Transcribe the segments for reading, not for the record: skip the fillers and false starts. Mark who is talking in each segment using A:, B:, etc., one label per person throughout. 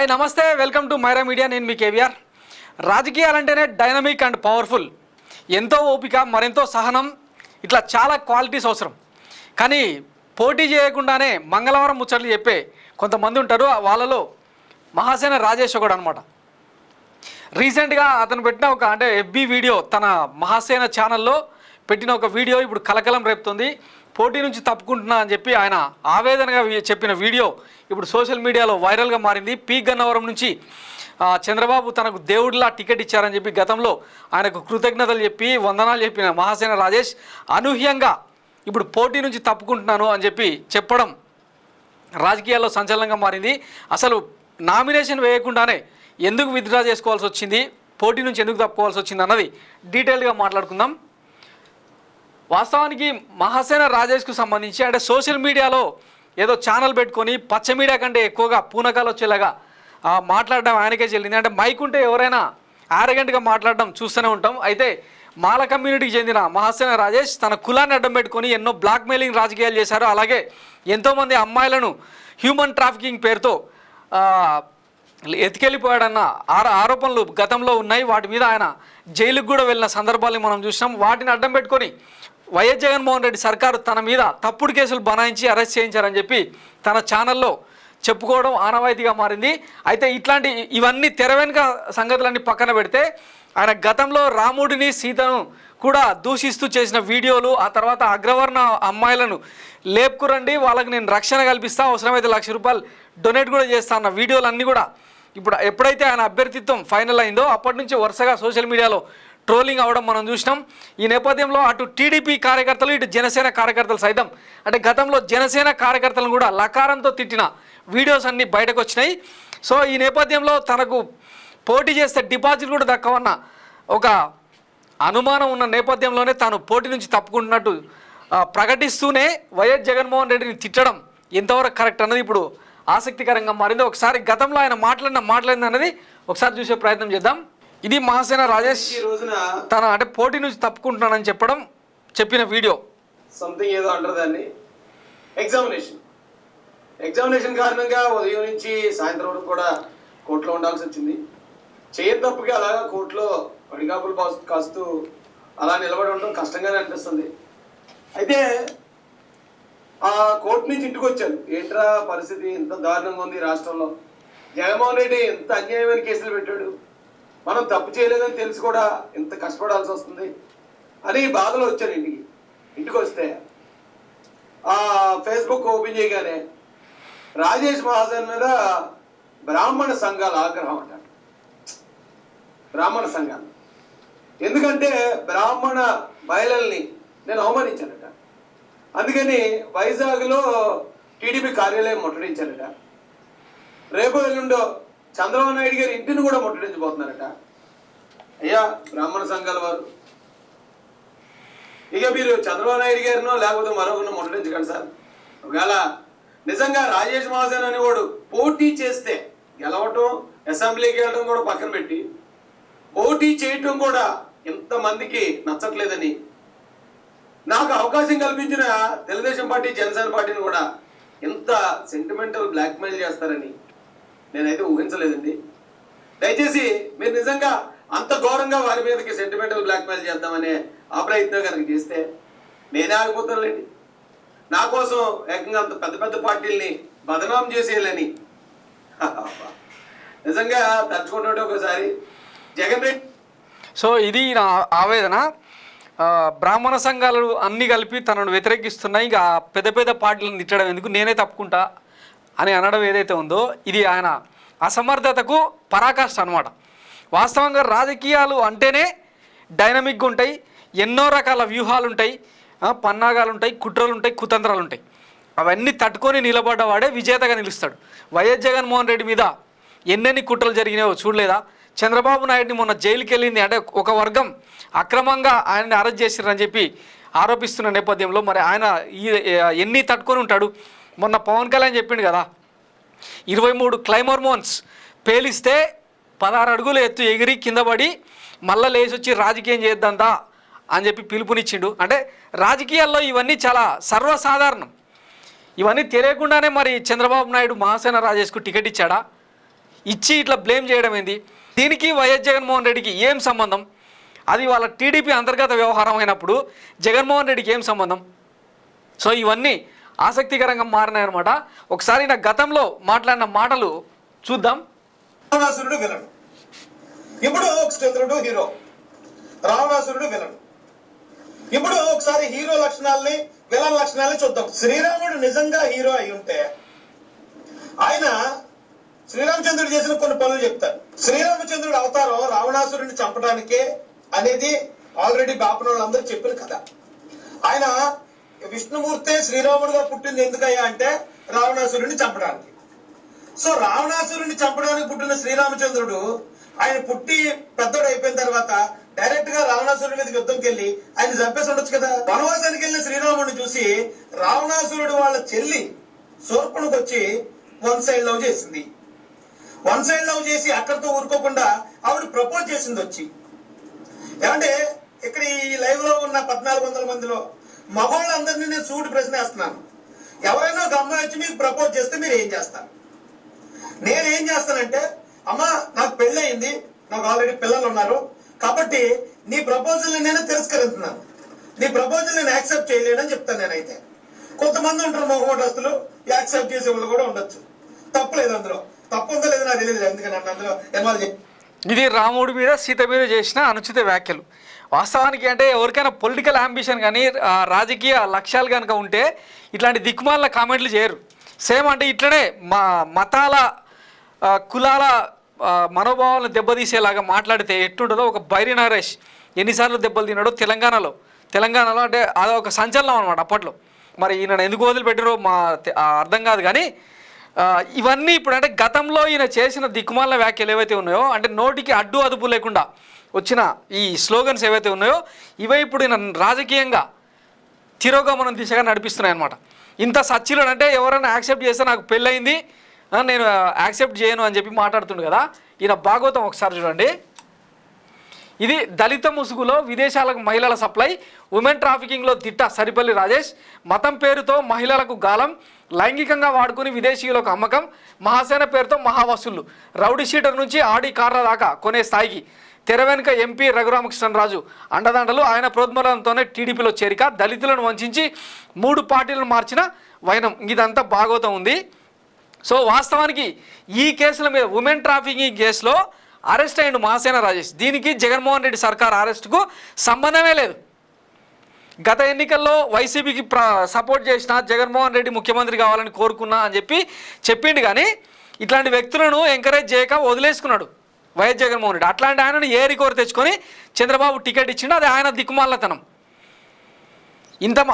A: Hi నమస్తే, welcome to Myra Media. నేను మీ కేవీఆర్. రాజకీయాలంటేనే డైనమిక్ అండ్ పవర్ఫుల్, ఎంతో ఓపిక, మరెంతో సహనం, ఇట్లా చాలా క్వాలిటీస్ అవసరం. కానీ పోటీ చేయకుండానే మంగళవారం ముచ్చట్లు చెప్పే కొంతమంది ఉంటారు. వాళ్ళలో మహాసేన రాజేష్ ఒకడు అనమాట. రీసెంట్గా అతను పెట్టిన ఒక ఎఫ్బీ వీడియో, తన మహాసేన ఛానల్లో పెట్టిన ఒక వీడియో ఇప్పుడు కలకలం రేపుతుంది. పోటీ నుంచి తప్పుకుంటున్నా అని చెప్పి ఆయన ఆవేదనగా చెప్పిన వీడియో ఇప్పుడు సోషల్ మీడియాలో వైరల్గా మారింది. పి గన్నవరం నుంచి చంద్రబాబు తనకు దేవుడిలా టికెట్ ఇచ్చారని చెప్పి గతంలో ఆయనకు కృతజ్ఞతలు చెప్పి వందనాలు చెప్పిన మహాసేన రాజేష్ అనూహ్యంగా ఇప్పుడు పోటీ నుంచి తప్పుకుంటున్నాను అని చెప్పి చెప్పడం రాజకీయాల్లో సంచలనంగా మారింది. అసలు నామినేషన్ వేయకుండానే ఎందుకు విత్డ్రా చేసుకోవాల్సి వచ్చింది, పోటీ నుంచి ఎందుకు తప్పుకోవాల్సి వచ్చింది అన్నది డీటెయిల్గా మాట్లాడుకుందాం. వాస్తవానికి మహాసేన రాజేష్కు సంబంధించి సోషల్ మీడియాలో ఏదో ఛానల్ పెట్టుకొని పచ్చ మీడియా కంటే ఎక్కువగా పూనకాలు వచ్చేలాగా మాట్లాడడం ఆయనకే చెల్లింది. మైక్ ఉంటే ఎవరైనా ఆరగెంట్గా మాట్లాడడం చూస్తూనే ఉంటాం. అయితే మాల కమ్యూనిటీకి చెందిన మహాసేన రాజేష్ తన కులాన్ని అడ్డం పెట్టుకొని ఎన్నో బ్లాక్మెయిలింగ్ రాజకీయాలు చేశారు. అలాగే ఎంతోమంది అమ్మాయిలను హ్యూమన్ ట్రాఫికింగ్ పేరుతో ఎత్తుకెళ్ళిపోయాడన్న ఆరోపణలు గతంలో ఉన్నాయి. వాటి మీద ఆయన జైలుకు కూడా వెళ్ళిన సందర్భాలను మనం చూసినాం. వాటిని అడ్డం పెట్టుకొని వైఎస్ జగన్మోహన్ రెడ్డి సర్కారు తన మీద తప్పుడు కేసులు బనాయించి అరెస్ట్ చేయించారని చెప్పి తన ఛానల్లో చెప్పుకోవడం ఆనవాయితీగా మారింది. అయితే ఇవన్నీ తెర వెనుక సంగతులన్నీ పక్కన పెడితే ఆయన గతంలో రాముడిని సీతను కూడా దూషిస్తూ చేసిన వీడియోలు, ఆ తర్వాత అగ్రవర్ణ అమ్మాయిలను లేపుకురండి, వాళ్ళకి నేను రక్షణ కల్పిస్తా, అవసరమైతే ₹1,00,000 డొనేట్ కూడా చేస్తా అన్న వీడియోలన్నీ కూడా ఇప్పుడు ఎప్పుడైతే ఆయన అభ్యర్థిత్వం ఫైనల్ అయిందో అప్పటి నుంచి వరుసగా సోషల్ మీడియాలో ట్రోలింగ్ అవ్వడం మనం చూసినాం. ఈ నేపథ్యంలో అటు టీడీపీ కార్యకర్తలు, ఇటు జనసేన కార్యకర్తలు సైతం గతంలో జనసేన కార్యకర్తలను కూడా లకారంతో తిట్టిన వీడియోస్ అన్నీ బయటకు వచ్చినాయి. సో ఈ నేపథ్యంలో తనకు పోటీ చేస్తే డిపాజిట్ కూడా దక్కవన్న ఒక అనుమానం ఉన్న నేపథ్యంలోనే తాను పోటీ నుంచి తప్పుకుంటున్నట్టు ప్రకటిస్తూనే వైఎస్ జగన్మోహన్ రెడ్డిని తిట్టడం ఎంతవరకు కరెక్ట్ అన్నది ఇప్పుడు ఆసక్తికరంగా మారింది. ఒకసారి గతంలో ఆయన మాట్లాడింది అన్నది ఒకసారి చూసే ప్రయత్నం చేద్దాం. ఇది మహాసేన రాజేష్ తన పోటీ నుంచి తప్పుకుంటున్నానని చెప్పిన వీడియో.
B: సంథింగ్ ఏదో అంటారు దాన్ని, ఎగ్జామినేషన్ కారణంగా ఉదయం నుంచి సాయంత్రం వరకు కూడా కోర్టులో ఉండాల్సి వచ్చింది. చేయతప్పుకి అలాగా కోర్టులో పడిగాపులు కాస్తూ అలా నిలబడి ఉండడం కష్టంగానే అనిపిస్తుంది. అయితే ఆ కోర్టు నుంచి ఇంటికి వచ్చాను. ఏంట్రా పరిస్థితి ఎంత దారుణంగా ఉంది రాష్ట్రంలో, జగన్మోహన్ రెడ్డి ఎంత అన్యాయమైన కేసులు పెట్టాడు, మనం తప్పు చేయలేదని తెలిసి కూడా ఎంత కష్టపడాల్సి వస్తుంది అని బాధలో వచ్చాను. ఇంటికి వస్తే ఆ ఫేస్బుక్ ఓపెన్ చేయగానే రాజేష్ మహాసేన్ మీద బ్రాహ్మణ సంఘాల ఆగ్రహం అంట. బ్రాహ్మణ సంఘాలు ఎందుకంటే బ్రాహ్మణ మహిళల్ని నేను అవమానించానట, అందుకని వైజాగ్లో టీడీపీ కార్యాలయం ముట్టడించారట. రేపు ఎల్లుండో చంద్రబాబు నాయుడు గారి ఇంటిని కూడా ముట్టడించబోతున్నారట. అయ్యా బ్రాహ్మణ సంఘాల వారు, ఇక మీరు చంద్రబాబు నాయుడు గారినో లేకపోతే మరొకరినో ముట్టడించకండి సార్. ఒకవేళ నిజంగా రాజేష్ మహాసేన్ అనేవాడు పోటీ చేస్తే గెలవటం, అసెంబ్లీకి వెళ్ళడం కూడా పక్కన పెట్టి పోటీ చేయటం కూడా ఎంతమందికి నచ్చట్లేదని, నాకు అవకాశం కల్పించిన తెలుగుదేశం పార్టీ, జనసేన పార్టీని కూడా ఎంత సెంటిమెంటల్ బ్లాక్మెయిల్ చేస్తారని నేనైతే ఊహించలేదండి. దయచేసి మీరు నిజంగా అంత ఘోరంగా వారి మీదకి సెంటిమెంటల్ బ్లాక్మెయిల్ చేద్దామనే ఆ ప్రయత్నం కనుక చేస్తే నేనే ఆగిపోతానులేండి. నా కోసం ఏకంగా అంత పెద్ద పెద్ద పార్టీల్ని బదనాం చేసేయాలని నిజంగా తలుచుకుంటుంటే ఒకసారి జగన్ రెడ్డి.
A: సో ఇది నా ఆవేదన. బ్రాహ్మణ సంఘాలు అన్నీ కలిపి తనను వ్యతిరేకిస్తున్నాయి, ఇక పెద్ద పెద్ద పార్టీలను తిట్టడం ఎందుకు, నేనే తప్పుకుంటా అని అనడం ఏదైతే ఉందో ఇది ఆయన అసమర్థతకు పరాకాష్ట అనమాట. వాస్తవంగా రాజకీయాలు అంటేనే డైనమిక్గా ఉంటాయి, ఎన్నో రకాల వ్యూహాలు ఉంటాయి, పన్నాగాలు ఉంటాయి, కుట్రలు ఉంటాయి, కుతంత్రాలు ఉంటాయి. అవన్నీ తట్టుకొని నిలబడ్డవాడే విజేతగా నిలుస్తాడు. వైఎస్ జగన్మోహన్ రెడ్డి మీద ఎన్నెన్ని కుట్రలు జరిగినాయో చూడలేదా? చంద్రబాబు నాయుడిని మొన్న జైలుకి వెళ్ళింది ఒక వర్గం అక్రమంగా ఆయన్ని అరెస్ట్ చేసిరని చెప్పి ఆరోపిస్తున్న నేపథ్యంలో మరి ఆయన ఎన్ని తట్టుకొని ఉంటాడు? మొన్న పవన్ కళ్యాణ్ చెప్పిండు కదా, 23 క్లైమోర్మోన్స్ పేలిస్తే 16 అడుగులు ఎత్తు ఎగిరి కింద పడి మళ్ళీ లేచి వచ్చి రాజకీయం చేద్దంతా అని చెప్పి పిలుపునిచ్చిండు. రాజకీయాల్లో ఇవన్నీ చాలా సర్వసాధారణం. ఇవన్నీ తెలియకుండానే మరి చంద్రబాబు నాయుడు మహాసేన రాజేష్కు టికెట్ ఇచ్చాడా? ఇచ్చి ఇట్లా బ్లేమ్ చేయడం ఏంది? దీనికి వైఎస్ జగన్మోహన్ రెడ్డికి ఏం సంబంధం? అది వాళ్ళ టీడీపీ అంతర్గత వ్యవహారం అయినప్పుడు జగన్మోహన్ రెడ్డికి ఏం సంబంధం? సో ఇవన్నీ ఆసక్తికరంగా మారినాయన్నమాట. ఒకసారి నా గతంలో మాట్లాడిన మాటలు చూద్దాం.
C: రావణాసురుడు విలన్, ఇప్పుడు ఒక చంద్రుడు హీరో. రావణాసురుడు విలన్. ఇప్పుడు ఒకసారి హీరో లక్షణాలని విలన్ లక్షణాలని చూద్దాం. శ్రీరాముడు నిజంగా హీరో అయి ఉంటే ఆయన శ్రీరామచంద్రుడు చేసిన కొన్ని పనులు చెప్తారు. శ్రీరామచంద్రుడు అవతారం రావణాసురుడిని చంపడానికే అనేది ఆల్రెడీ బాపన వాళ్ళందరూ చెప్పిన కథ. ఆయన విష్ణుమూర్తే శ్రీరాముడుగా పుట్టింది ఎందుకయ్యా అంటే రావణాసురుడిని చంపడానికి. సో రావణాసురుడిని చంపడానికి పుట్టిన శ్రీరామచంద్రుడు ఆయన పుట్టి పెద్దోడు అయిపోయిన తర్వాత డైరెక్ట్ గా రావణాసురుడి మీద యుద్ధంకి వెళ్ళి ఆయన చంపేసి ఉండొచ్చు కదా. వనవాసానికి వెళ్ళిన శ్రీరాముడిని చూసి రావణాసురుడు వాళ్ళ చెల్లి శూర్పణకు వచ్చి వన్ సైడ్ లవ్ చేసింది. వన్ సైడ్ లవ్ చేసి అక్కడితో ఊరుకోకుండా ఆవిడ ప్రపోజ్ చేసింది వచ్చి. ఏమంటే ఇక్కడ ఈ లైవ్ లో ఉన్న 1400 మందిలో మగవాళ్ళందరినీ నేను సూటి ప్రశ్న వేస్తున్నాను. ఎవరైనా ఒక అమ్మాయి వచ్చి మీకు ప్రపోజ్ చేస్తే మీరు ఏం చేస్తారు? నేనేం చేస్తానంటే, అమ్మా నాకు పెళ్ళి అయింది, నాకు ఆల్రెడీ పిల్లలు ఉన్నారు, కాబట్టి నీ ప్రపోజల్ నేను తిరస్కరిస్తున్నాను, నీ ప్రపోజల్ నేను యాక్సెప్ట్ చేయలేనని చెప్తాను. నేనైతే కొంతమంది ఉంటారు మొగమోటస్తులు, యాక్సెప్ట్ చేసే వాళ్ళు కూడా ఉండొచ్చు. తప్పు లేదు, అందులో తప్పు ఉందో లేదో నాకు తెలియదు, ఎందుకంటే నన్ను అందులో ఇన్వాల్వ్ చేయాలి.
A: ఇది రాముడి మీద సీత మీద చేసిన అనుచిత వ్యాఖ్యలు. వాస్తవానికి అంటే ఎవరికైనా పొలిటికల్ అంబిషన్ కానీ రాజకీయ లక్ష్యాలు కనుక ఉంటే ఇట్లాంటి దిక్కుమాల కామెంట్లు చేయరు. సేమ్ అంటే ఇట్లనే మతాల కులాల మనోభావాలను దెబ్బతీసేలాగా మాట్లాడితే ఎట్టుంటుందో. ఒక బైరి నరేష్ ఎన్నిసార్లు దెబ్బలు తిన్నాడో తెలంగాణలో అంటే అదొక సంచలనం అనమాట అప్పట్లో. మరి ఈయన ఎందుకు వదిలిపెట్టారో అర్థం కాదు. కానీ ఇవన్నీ ఇప్పుడు అంటే గతంలో ఈయన చేసిన దిక్కుమాల వ్యాఖ్యలు ఏవైతే ఉన్నాయో, అంటే నోటికి అడ్డు అదుపు లేకుండా వచ్చిన ఈ స్లోగన్స్ ఏవైతే ఉన్నాయో, ఇవే ఇప్పుడు ఈయన రాజకీయంగా తిరోగమనం దిశగా నడిపిస్తున్నాయి అనమాట. ఇంత సచ్చిలుడు అంటే ఎవరైనా యాక్సెప్ట్ చేస్తే నాకు పెళ్ళయింది నేను యాక్సెప్ట్ చేయను అని చెప్పి మాట్లాడుతుండు కదా. ఈయన భాగవతం ఒకసారి చూడండి. ఇది దళిత ముసుగులో విదేశాలకు మహిళల సప్లై, ఉమెన్ ట్రాఫికింగ్లో దిట్ట సరిపల్లి రాజేష్, మతం పేరుతో మహిళలకు గాలం, లైంగికంగా వాడుకుని విదేశీయులకు అమ్మకం, మహాసేన పేరుతో మహావసూళ్లు, రౌడీ షీటర్ నుంచి ఆడి కార్ల దాకా కొనే స్థాయికి, తెర వెనుక ఎంపీ రఘురామకృష్ణరాజు అండదండలు, ఆయన ప్రోద్బలంతోనే టీడీపీలో చేరిక, దళితులను వంచి 3 పార్టీలను మార్చిన వైనం. ఇదంతా భాగవతం ఉంది. సో వాస్తవానికి ఈ కేసుల మీద ఉమెన్ ట్రాఫికింగ్ కేసులో అరెస్ట్ అయ్యిండు మహాసేన రాజేష్. దీనికి జగన్మోహన్ రెడ్డి సర్కార్ అరెస్టుకు సంబంధమే లేదు. గత ఎన్నికల్లో వైసీపీకి సపోర్ట్ చేసిన జగన్మోహన్ రెడ్డి ముఖ్యమంత్రి కావాలని కోరుకున్నా అని చెప్పిండు. కానీ ఇట్లాంటి వ్యక్తులను ఎంకరేజ్ చేయక వదిలేసుకున్నాడు వైఎస్ జగన్మోహన్ రెడ్డి. అట్లాంటి ఆయనను ఏరి కోరి తెచ్చుకొని చంద్రబాబు టికెట్ ఇచ్చిండు. అది ఆయన దిక్కుమాలతనం.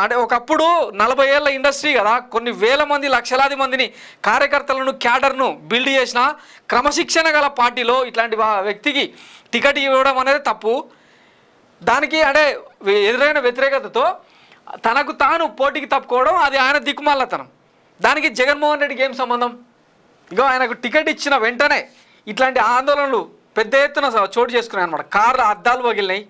A: అంటే ఒకప్పుడు 40 ఏళ్ళ ఇండస్ట్రీ కదా, కొన్ని వేల మంది లక్షలాది మందిని కార్యకర్తలను క్యాడర్ను బిల్డ్ చేసిన క్రమశిక్షణ గల పార్టీలో ఇట్లాంటి వ్యక్తికి టికెట్ ఇవ్వడం అనేది తప్పు. దానికి అంటే ఎదురైన వ్యతిరేకతతో తనకు తాను పోటీకి తప్పుకోవడం అది ఆయన దిక్కుమాలతనం. దానికి జగన్మోహన్ రెడ్డికి ఏం సంబంధం? ఇగో ఆయనకు టికెట్ ఇచ్చిన వెంటనే ఇట్లాంటి ఆందోళనలు పెద్ద ఎత్తున చోటు చేసుకున్నాయి అనమాట. కార్ల అద్దాలు పగిలినాయి.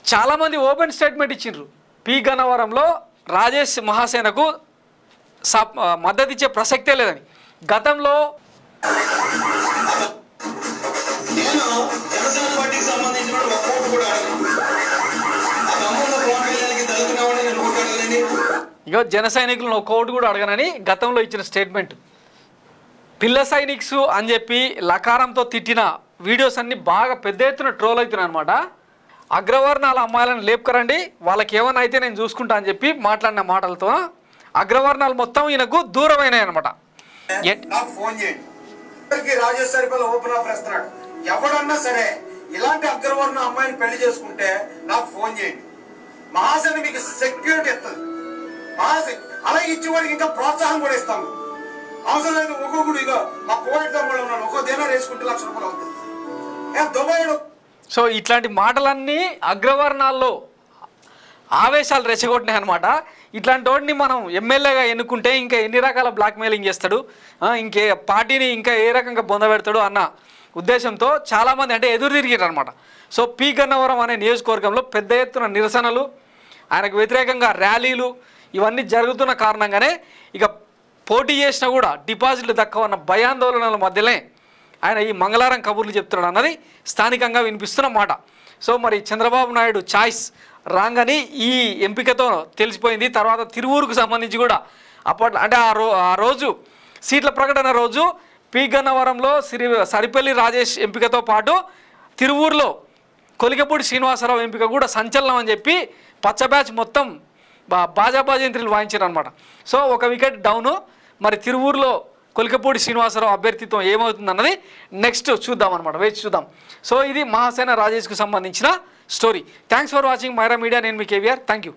A: చాలామంది ఓపెన్ స్టేట్మెంట్ ఇచ్చిండ్రు. పి గన్నవరంలో రాజేష్ మహాసేనకు మద్దతు ఇచ్చే ప్రసక్తే లేదని. గతంలో ఇగో జన సైనికులను ఒక ఓటు కూడా అడగనని గతంలో ఇచ్చిన స్టేట్మెంట్. పిల్ల సైనిక్స్ అని చెప్పి లకారంతో తిట్టిన వీడియోస్ అన్నీ బాగా పెద్ద ఎత్తున ట్రోల్ అవుతున్నాయి అనమాట. అగ్రవర్ణాల అమ్మాయిలను లేపుకరండి, వాళ్ళకి ఏమైనా అయితే నేను చూసుకుంటా అని చెప్పి మాట్లాడిన మాటలతో అగ్రవర్ణాలు మొత్తం ఈయనకు దూరమైనాయి అనమాట.
C: ఎవడన్నా సరే ఇలాంటి అగ్రవర్ణ అమ్మాయిని పెళ్లి చేసుకుంటే నాకు ఫోన్ చేయండి. మహాసేన మీకు సెక్యూరిటీ ఇస్తుంది. అలా ఇచ్చేవాడికి ఇంకా ప్రోత్సాహం కూడా ఇస్తాము. అవసరం లేదు ఒక్కొక్కడు ఇగో మా కోవిడ్ తమ్ముడు ఉన్నాడు, ఒక్కో దినం వేసుకుంటే ₹1,00,000 అవుతుంది. దుబాయ్లో
A: సో ఇట్లాంటి మాటలన్నీ అగ్రవర్ణాల్లో ఆవేశాలు రెచ్చగొట్టినాయి అనమాట. ఇట్లాంటి వాడిని మనం ఎమ్మెల్యేగా ఎన్నుకుంటే ఇంకా ఎన్ని రకాల బ్లాక్మెయిలింగ్ చేస్తాడు, ఇంకే పార్టీని ఇంకా ఏ రకంగా బొందబెడతాడు అన్న ఉద్దేశంతో చాలామంది అంటే ఎదురు తిరిగారు అనమాట. సో పి గన్నవరం అనే నియోజకవర్గంలో పెద్ద ఎత్తున నిరసనలు, ఆయనకు వ్యతిరేకంగా ర్యాలీలు ఇవన్నీ జరుగుతున్న కారణంగానే ఇక పోటీ చేసినా కూడా డిపాజిట్లు దక్కవన్న భయాందోళనల మధ్యనే ఆయన ఈ మంగళవారం కబుర్లు చెప్తున్నాడు అన్నది స్థానికంగా వినిపిస్తున్న మాట. సో మరి చంద్రబాబు నాయుడు ఛాయిస్ రాంగ్ అని ఈ ఎంపికతో తెలిసిపోయింది. తర్వాత తిరువూరుకు సంబంధించి కూడా అప్పట్లో అంటే ఆ రోజు సీట్ల ప్రకటన రోజు పి గన్నవరంలో సరిపల్లి రాజేష్ ఎంపికతో పాటు తిరువూరులో కొలికపూడి శ్రీనివాసరావు ఎంపిక కూడా సంచలనం అని చెప్పి పచ్చ బ్యాచ్ మొత్తం బాజాబాజంత్రులు వాయించారు అనమాట. సో ఒక వికెట్ డౌను. మరి తిరువూరులో కొలికపూడి శ్రీనివాసరావు అభ్యర్థిత్వం ఏమవుతుందన్నది నెక్స్ట్ చూద్దాం అనమాట, వేచి చూద్దాం. సో ఇది మహాసేన రాజేష్కు సంబంధించిన story. Thanks for watching Myra Media. నేను మీ కేవీఆర్. Thank you.